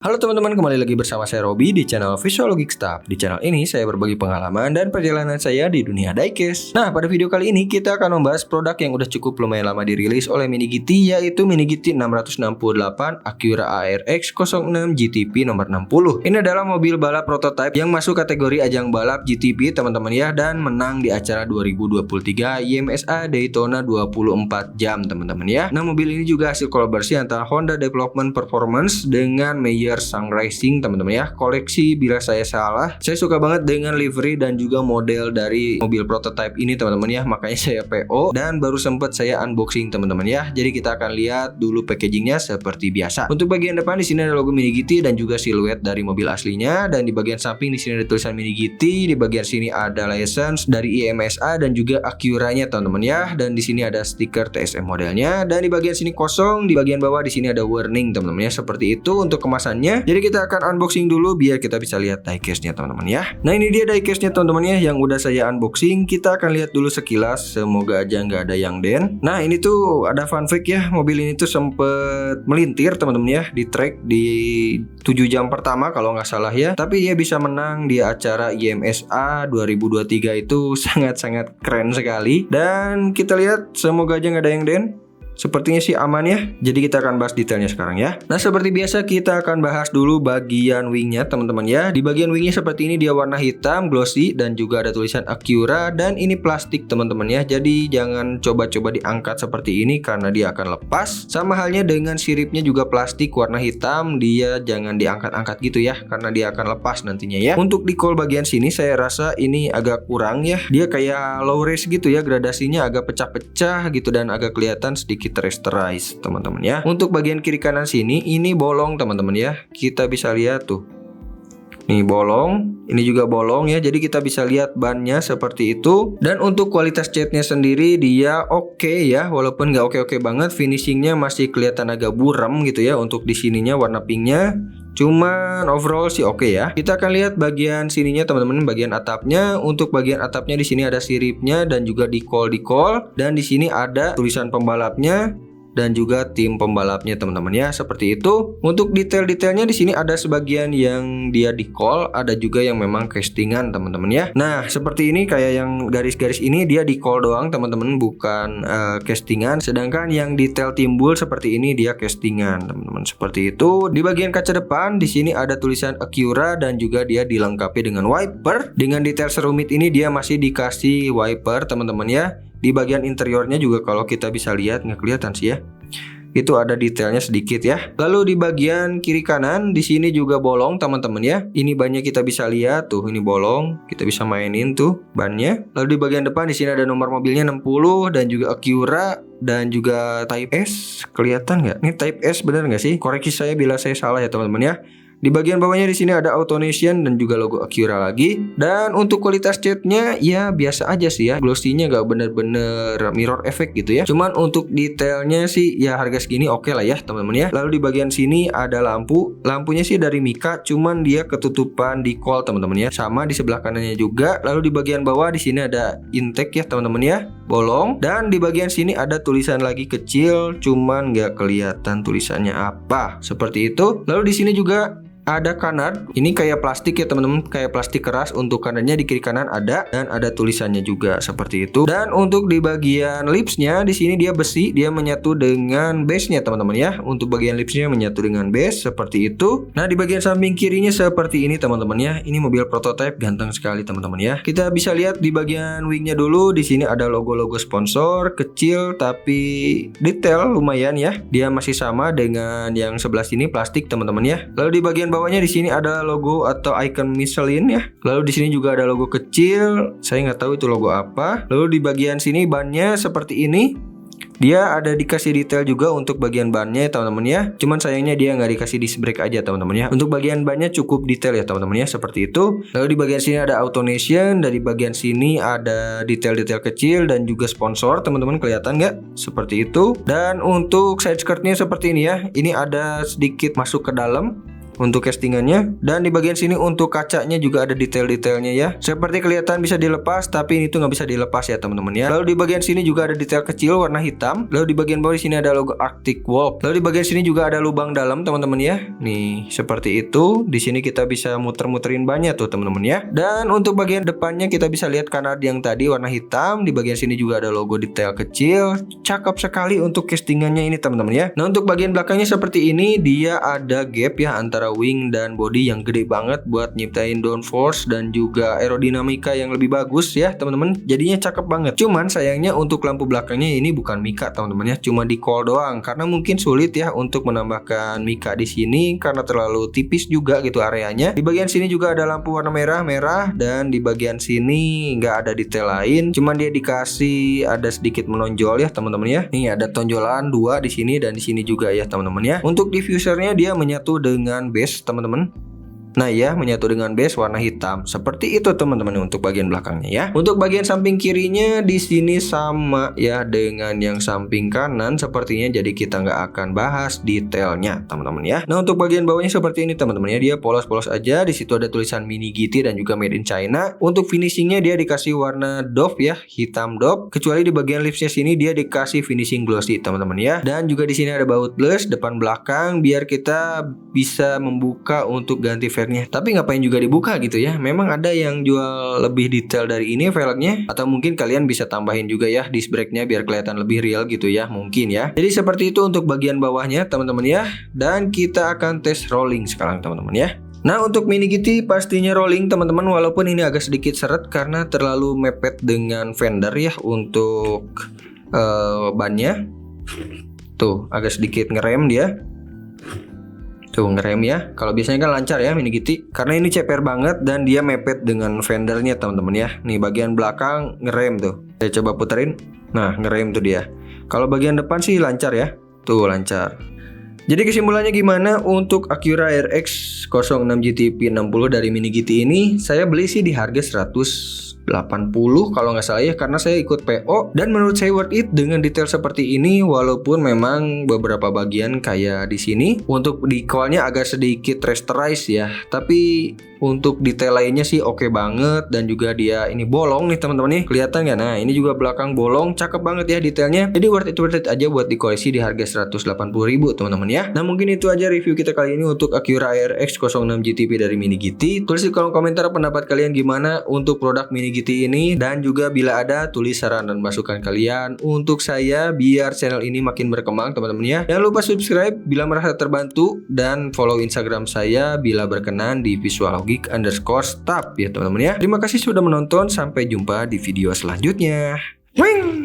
Halo teman-teman, kembali lagi bersama saya Robi di channel Visual Logic Stuff. Di channel ini saya berbagi pengalaman dan perjalanan saya di dunia diecast. Nah, pada video kali ini kita akan membahas produk yang udah cukup lumayan lama dirilis oleh Mini GT, yaitu Mini GT 668 Acura ARX 06 GTP nomor 60. Ini adalah mobil balap prototipe yang masuk kategori ajang balap GTP teman-teman ya, dan menang di acara 2023 IMSA Daytona 24 jam teman-teman ya. Nah, mobil ini juga hasil kolaborasi antara Honda Development Performance dengan Meyer Sang Racing teman-teman ya. Koleksi bila saya salah. Saya suka banget dengan livery dan juga model dari mobil prototipe ini teman-teman ya. Makanya saya PO dan baru sempat saya unboxing teman-teman ya. Jadi kita akan lihat dulu packagingnya seperti biasa. Untuk bagian depan di sini ada logo Mini GT dan juga siluet dari mobil aslinya, dan di bagian samping di sini ada tulisan Mini GT. Di bagian sini ada license dari IMSA dan juga Acura-nya teman-teman ya. Dan di sini ada stiker TSM modelnya, dan di bagian sini kosong. Di bagian bawah di sini ada warning teman-teman ya. Seperti itu untuk kemasan. Jadi kita akan unboxing dulu biar kita bisa lihat diecast-nya teman-teman ya. Nah, ini dia diecast-nya teman-teman ya yang udah saya unboxing. Kita akan lihat dulu sekilas, semoga aja nggak ada yang den. Nah, ini tuh ada fun fact ya, mobil ini tuh sempet melintir teman-teman ya di track di 7 jam pertama kalau nggak salah ya. Tapi dia bisa menang di acara IMSA 2023 itu sangat-sangat keren sekali. Dan kita lihat semoga aja nggak ada yang den. Sepertinya sih aman ya. Jadi kita akan bahas detailnya sekarang ya. Nah, seperti biasa kita akan bahas dulu bagian wingnya teman-teman ya. Di bagian wingnya seperti ini, dia warna hitam glossy dan juga ada tulisan Acura, dan ini plastik teman-teman ya. Jadi jangan coba-coba diangkat seperti ini karena dia akan lepas. Sama halnya dengan siripnya juga plastik warna hitam, dia jangan diangkat-angkat gitu ya karena dia akan lepas nantinya ya. Untuk di kol bagian sini saya rasa ini agak kurang ya. Dia kayak low res gitu ya, gradasinya agak pecah-pecah gitu dan agak kelihatan sedikit rasterize teman-teman ya. Untuk bagian kiri kanan sini ini bolong teman-teman ya. Kita bisa lihat tuh. Nih bolong, ini juga bolong ya. Jadi kita bisa lihat bannya seperti itu. Dan untuk kualitas catnya sendiri dia oke ya, walaupun nggak oke-oke banget. Finishingnya masih kelihatan agak buram gitu ya. Untuk di sininya warna pinknya. Cuman overall sih oke ya. Kita akan lihat bagian sininya teman-teman, bagian atapnya. Untuk bagian atapnya di sini ada siripnya dan juga decol. Dan di sini ada tulisan pembalapnya dan juga tim pembalapnya teman-teman ya, seperti itu. Untuk detail-detailnya di sini ada sebagian yang dia decol, ada juga yang memang castingan teman-teman ya. Nah, seperti ini kayak yang garis-garis ini dia decol doang teman-teman, bukan castingan. Sedangkan yang detail timbul seperti ini dia castingan teman-teman, seperti itu. Di bagian kaca depan di sini ada tulisan Acura dan juga dia dilengkapi dengan wiper. Dengan detail serumit ini dia masih dikasih wiper teman-teman ya. Di bagian interiornya juga kalau kita bisa lihat nggak kelihatan sih ya. Itu ada detailnya sedikit ya. Lalu di bagian kiri kanan di sini juga bolong teman-teman ya. Ini bannya kita bisa lihat tuh, ini bolong. Kita bisa mainin tuh bannya. Lalu di bagian depan di sini ada nomor mobilnya 60 dan juga Acura dan juga Type S. Kelihatan nggak? Ini Type S bener nggak sih? Koreksi saya bila saya salah ya teman-teman ya. Di bagian bawahnya di sini ada AutoNation dan juga logo Acura lagi. Dan untuk kualitas catnya ya biasa aja sih ya. Glossy-nya gak bener-bener mirror effect gitu ya. Cuman untuk detailnya sih ya harga segini oke lah ya teman-teman ya. Lalu di bagian sini ada lampu. Lampunya sih dari Mika, cuman dia ketutupan decol teman-teman ya. Sama di sebelah kanannya juga. Lalu di bagian bawah di sini ada intake ya teman-teman ya. Bolong. Dan di bagian sini ada tulisan lagi kecil, cuman gak kelihatan tulisannya apa. Seperti itu. Lalu di sini juga ada kanat, ini kayak plastik ya teman-teman, kayak plastik keras. Untuk kanannya di kiri kanan ada, dan ada tulisannya juga seperti itu. Dan untuk di bagian lipsnya di sini dia besi, dia menyatu dengan base-nya teman-teman ya. Untuk bagian lipsnya menyatu dengan base seperti itu. Nah, di bagian samping kirinya seperti ini teman-teman ya. Ini mobil prototipe ganteng sekali teman-teman ya. Kita bisa lihat di bagian wingnya dulu. Di sini ada logo-logo sponsor kecil tapi detail lumayan ya. Dia masih sama dengan yang sebelah sini plastik teman-teman ya. Lalu di bagian bawahnya di sini ada logo atau icon Michelin ya. Lalu di sini juga ada logo kecil. Saya nggak tahu itu logo apa. Lalu di bagian sini bannya seperti ini. Dia ada dikasih detail juga untuk bagian bannya teman-teman ya. Cuman sayangnya dia nggak dikasih disc brake aja teman-teman ya. Untuk bagian bannya cukup detail ya teman-teman ya, seperti itu. Lalu di bagian sini ada AutoNation. Dari bagian sini ada detail-detail kecil dan juga sponsor teman-teman, kelihatan nggak? Seperti itu. Dan untuk side skirtnya seperti ini ya. Ini ada sedikit masuk ke dalam. untuk castingannya. Dan di bagian sini untuk kacanya juga ada detail-detailnya ya. Seperti kelihatan bisa dilepas, tapi ini tuh nggak bisa dilepas ya teman-teman ya. Lalu di bagian sini juga ada detail kecil warna hitam. Lalu di bagian bawah di sini ada logo Arctic Wolf. Lalu di bagian sini juga ada lubang dalam teman-teman ya. Nih seperti itu. Di sini kita bisa muter-muterin bannya tuh teman-teman ya. Dan untuk bagian depannya kita bisa lihat kanard yang tadi warna hitam. Di bagian sini juga ada logo detail kecil. Cakep sekali untuk castingannya ini teman-teman ya. Nah untuk bagian belakangnya seperti ini, dia ada gap ya antara wing dan body yang gede banget buat nyiptain downforce dan juga aerodinamika yang lebih bagus ya teman-teman. Jadinya cakep banget. Cuman sayangnya untuk lampu belakangnya ini bukan mica teman-teman ya, cuma di coil doang karena mungkin sulit ya untuk menambahkan mica di sini karena terlalu tipis juga gitu areanya. Di bagian sini juga ada lampu warna merah dan di bagian sini nggak ada detail lain, cuman dia dikasih ada sedikit menonjol ya teman-teman ya. Nih ada tonjolan dua di sini dan di sini juga ya teman-teman ya. Untuk diffusernya dia menyatu dengan base teman-teman. Nah ya, menyatu dengan base warna hitam. Seperti itu teman-teman untuk bagian belakangnya ya. Untuk bagian samping kirinya di sini sama ya dengan yang samping kanan sepertinya, jadi kita nggak akan bahas detailnya teman-teman ya. Nah untuk bagian bawahnya seperti ini teman-teman ya, dia polos-polos aja. Di situ ada tulisan Mini GT dan juga Made in China. Untuk finishingnya dia dikasih warna doff ya, hitam doff. Kecuali di bagian lipsnya sini dia dikasih finishing glossy teman-teman ya. Dan juga di sini ada baut blus depan belakang biar kita bisa membuka untuk ganti velgnya. Tapi ngapain juga dibuka gitu ya. Memang ada yang jual lebih detail dari ini velgnya, atau mungkin kalian bisa tambahin juga ya disc brake-nya biar kelihatan lebih real gitu ya, mungkin ya. Jadi seperti itu untuk bagian bawahnya teman-teman ya. Dan kita akan tes rolling sekarang teman-teman ya. Nah untuk Mini GT pastinya rolling teman-teman, walaupun ini agak sedikit seret karena terlalu mepet dengan fender ya untuk bannya. Tuh agak sedikit ngerem dia. Tuh ngerem ya. Kalau biasanya kan lancar ya Mini GT. Karena ini ceper banget dan dia mepet dengan fendernya teman-teman ya. Nih bagian belakang ngerem tuh. Saya coba puterin. Nah ngerem tuh dia. Kalau bagian depan sih lancar ya. Tuh lancar. Jadi kesimpulannya gimana untuk Acura RX 06 GT P60 dari Mini GT ini? Saya beli sih di harga 180 kalau nggak salah ya, karena saya ikut PO dan menurut saya worth it dengan detail seperti ini. Walaupun memang beberapa bagian kayak di sini untuk di coilnya agak sedikit rasterize ya, tapi untuk detail lainnya sih oke banget. Dan juga dia ini bolong nih teman-teman nih, kelihatan nggak? Nah ini juga belakang bolong, cakep banget ya detailnya. Jadi worth it aja buat dikoleksi di harga 180.000 teman-teman ya. Nah mungkin itu aja review kita kali ini untuk Acura RX 06 GTP dari Mini GT. Tulis di kolom komentar pendapat kalian gimana untuk produk Mini GT ini, dan juga bila ada tulis saran dan masukan kalian untuk saya biar channel ini makin berkembang teman-teman ya. Jangan lupa subscribe bila merasa terbantu dan follow Instagram saya bila berkenan di visualgeek_staff ya teman-teman ya. Terima kasih sudah menonton, sampai jumpa di video selanjutnya. Wing!